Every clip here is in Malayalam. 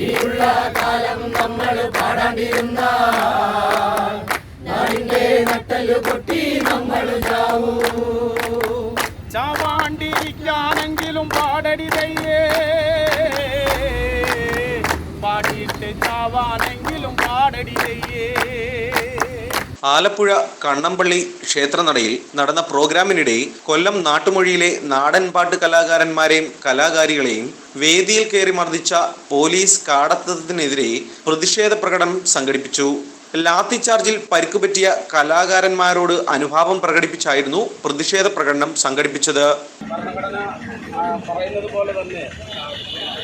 ഈയുള്ള കാലം നമ്മൾ പാടാണ്ടിരുന്ന നാടിന്റെ നട്ടല് പൊട്ടി നമ്മൾ ചാവൂ. ചാവാണ്ടിരിക്കാനെങ്കിലും പാടടി തയ്യേ, പാടിയിട്ട് ചാവാനെങ്കിലും പാടടി തയ്യേ. ആലപ്പുഴ കണ്ണമ്പള്ളി ക്ഷേത്രനടയിൽ നടന്ന പ്രോഗ്രാമിനിടെ കൊല്ലം നാട്ടുമൊഴിയിലെ നാടൻപാട്ട് കലാകാരന്മാരെയും കലാകാരികളെയും വേദിയിൽ കയറി മർദ്ദിച്ച പോലീസ് കാടത്തത്തിനെതിരെ പ്രതിഷേധ പ്രകടനം സംഘടിപ്പിച്ചു. ലാത്തിചാർജിൽ പരിക്കുപറ്റിയ കലാകാരന്മാരോട് അനുഭാവം പ്രകടിപ്പിച്ചായിരുന്നു പ്രതിഷേധ പ്രകടനം സംഘടിപ്പിച്ചത്. ഭരണഘടന പറയുന്നത് പോലെ തന്നെ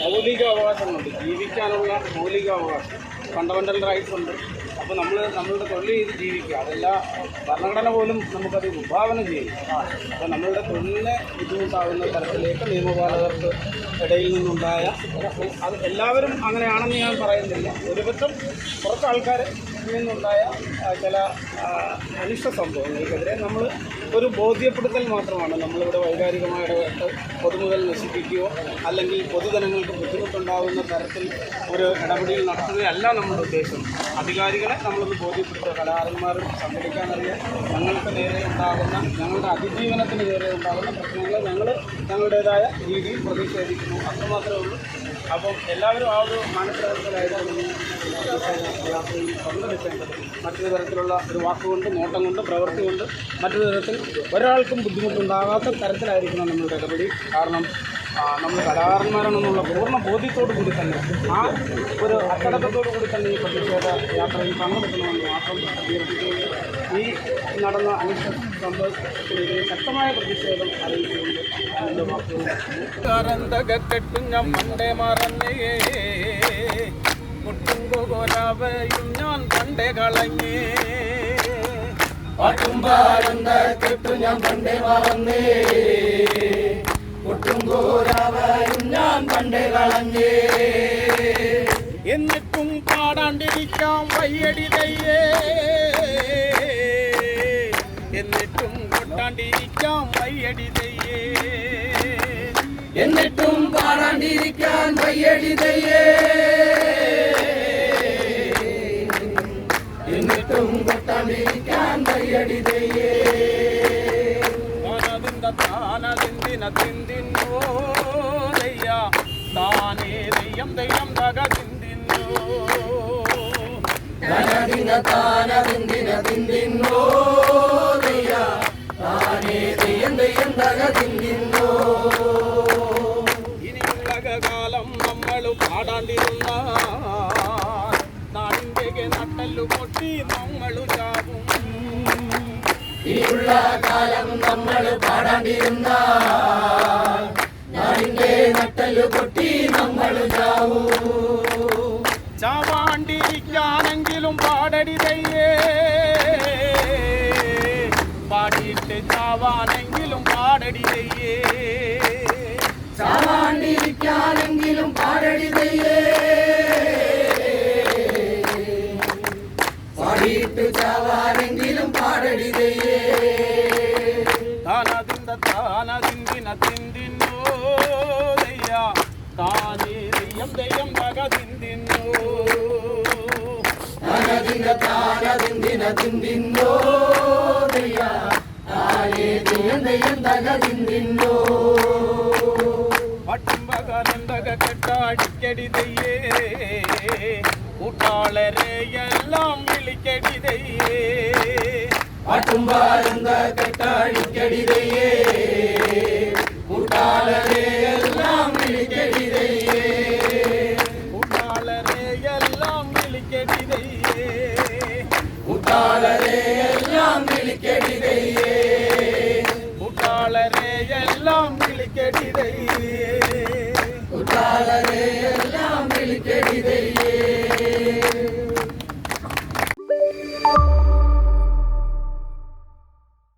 മൗലിക അവകാശങ്ങളുണ്ട്, ജീവിക്കാനുള്ള മൗലിക അവകാശം, ഫണ്ടമെൻ്റൽ റൈറ്റ്സ് ഉണ്ട്. അപ്പോൾ നമ്മളുടെ തൊഴിൽ ചെയ്ത് ജീവിക്കുക, അതെല്ലാം ഭരണഘടന പോലും നമുക്കത് വിഭാവനം ചെയ്യും. അപ്പോൾ നമ്മളുടെ തൊഴിലിനെ ബുദ്ധിമുട്ടാകുന്ന തരത്തിലേക്ക് നിയമപാലകർക്ക് ഇടയിൽ നിന്നുണ്ടായ, അത് എല്ലാവരും അങ്ങനെയാണെന്ന് ഞാൻ പറയുന്നില്ല, ഒരുപറ്റം കുറച്ച് ആൾക്കാർ നിന്നുണ്ടായ ചില അനിഷ്ട സംഭവങ്ങൾക്കെതിരെ നമ്മൾ ഒരു ബോധ്യപ്പെടുത്തൽ മാത്രമാണ്. നമ്മളിവിടെ വൈകാരികമായ ഇടപെട്ട് പൊതുമുതൽ നശിപ്പിക്കുകയോ അല്ലെങ്കിൽ പൊതുജനങ്ങൾക്ക് ബുദ്ധിമുട്ടുണ്ടാകുന്ന തരത്തിൽ ഒരു ഇടപെടൽ നടത്തുകയല്ല നമ്മുടെ ഉദ്ദേശം. അധികാരികളെ നമ്മളൊന്ന് ബോധ്യപ്പെടുത്തുക. കലാകാരന്മാരും സംഘടിക്കാനറിയാം, ഞങ്ങൾക്ക് നേരെ ഉണ്ടാകുന്ന, ഞങ്ങളുടെ അതിജീവനത്തിന് നേരെ ഉണ്ടാകുന്ന പ്രശ്നങ്ങൾ ഞങ്ങളുടേതായ രീതിയിൽ പ്രതിഷേധിക്കുന്നു, അത്രമാത്രമേ ഉള്ളൂ. അപ്പം എല്ലാവരും ആ ഒരു മാനസികതയിലായിരുന്നു യാത്രയിൽ പങ്കെടുക്കേണ്ടത്. മറ്റൊരു തരത്തിലുള്ള ഒരു വാക്കുകൊണ്ട്, നോട്ടം കൊണ്ട്, പ്രവൃത്തി കൊണ്ട് മറ്റൊരു തരത്തിൽ ഒരാൾക്കും ബുദ്ധിമുട്ടുണ്ടാകാത്ത തരത്തിലായിരിക്കണം നമ്മളുടെ ഇടപെടി. കാരണം നമ്മൾ കലാകാരന്മാരാണെന്നുള്ള പൂർണ്ണ ബോധ്യത്തോടു കൂടി തന്നെ, ആ ഒരു അച്ചടക്കത്തോടു കൂടി തന്നെ ഈ പ്രതിഷേധ യാത്രയിൽ പങ്കെടുക്കണമെന്ന് മാത്രം അഭ്യർത്ഥിക്കുകയും ഈ നടന്ന അനിഷ്ട സംഭവത്തിനെതിരെ ശക്തമായ പ്രതിഷേധം അറിയിച്ചുകൊണ്ട് അതിൻ്റെ വാക്കുകൾ ഞാൻ പണ്ടേ കളഞ്ഞേ, പാട്ടുംപാടുന്ന കെട്ടു ഞാൻ പണ്ടേ മറന്നേ, ഒട്ടുംപോരാവയും ഞാൻ പണ്ടേ കളഞ്ഞേ. എന്നിട്ടും പാടാണ്ടിരിക്കാം വയ്യടി തയ്യേ, എന്നിട്ടും കൊട്ടാണ്ടിരിക്കാം വയ്യടി തയ്യേ, എന്നിട്ടും പാടാണ്ടിരിക്കാൻ വയ്യടി തയ്യേ, എന്നിട്ടും കൊട്ടാണ്ടിരിക്കാൻ വയ്യടി തയ്യേ. താനതിന്തിന തിന്തിന്നോ ദയ്യ, താനേ ദയ്യം ദയ്യം തക തിന്തിന്നോ, താനതിന്തിന തിന്തിന്നോ ദയ്യ, താനേ ദയ്യം ദയ്യം തക തിന്തിന്നോ. ഇനിയുള്ള കാലം നമ്മൾ പാടാണ്ടിരുന്ന നാടിൻ്റെ നട്ടല്ലു പൊട്ടി നമ്മൾ ചാവും. ഈയുള്ള കാലം നമ്മൾ പാടാണ്ടിരുന്ന നാടിന്റെ നട്ടല് പൊട്ടി നമ്മൾ ചാവൂ. ചാവാണ്ടിരിക്കാനെങ്കിലും പാടടി തയ്യേ, പാടിയിട്ട് ചാവാനെങ്കിലും പാടടി തയ്യേ, ചാവാണ്ടിരിക്കാനെങ്കിലും പാടടി തയ്യേ, പാടിയിട്ട് ചാവാനെങ്കിലും പാടടി തയ്യേ. താനതിന്തിന തിന്തിന്നോ ദയ്യ, താനേ ദയ്യം ദയ്യം തക തിന്തിന്നോ, താനതിന്തിന തിന്തിന്നോ ദയ്യ, താനേ ദയ്യം ദയ്യം തക തിന്തിന്നോ. പട്ടുംപകരന്തക കെട്ടാടിക്കടി തയ്യേ, കൂട്ടാളരെ എല്ലാം വിളിക്കടി തയ്യേ, പാട്ടുംപാടുന്ന കെട്ടാടിക്കടി തയ്യേ, കൂട്ടാളരെ എല്ലാം വിളിക്കടി തയ്യേ, കൂട്ടാളരെ എല്ലാം വിളിക്കടി തയ്യേ, കൂട്ടാളരെ എല്ലാം വിളിക്കടി തയ്യേ, കൂട്ടാളരെ എല്ലാം വിളിക്കടി തയ്യേ.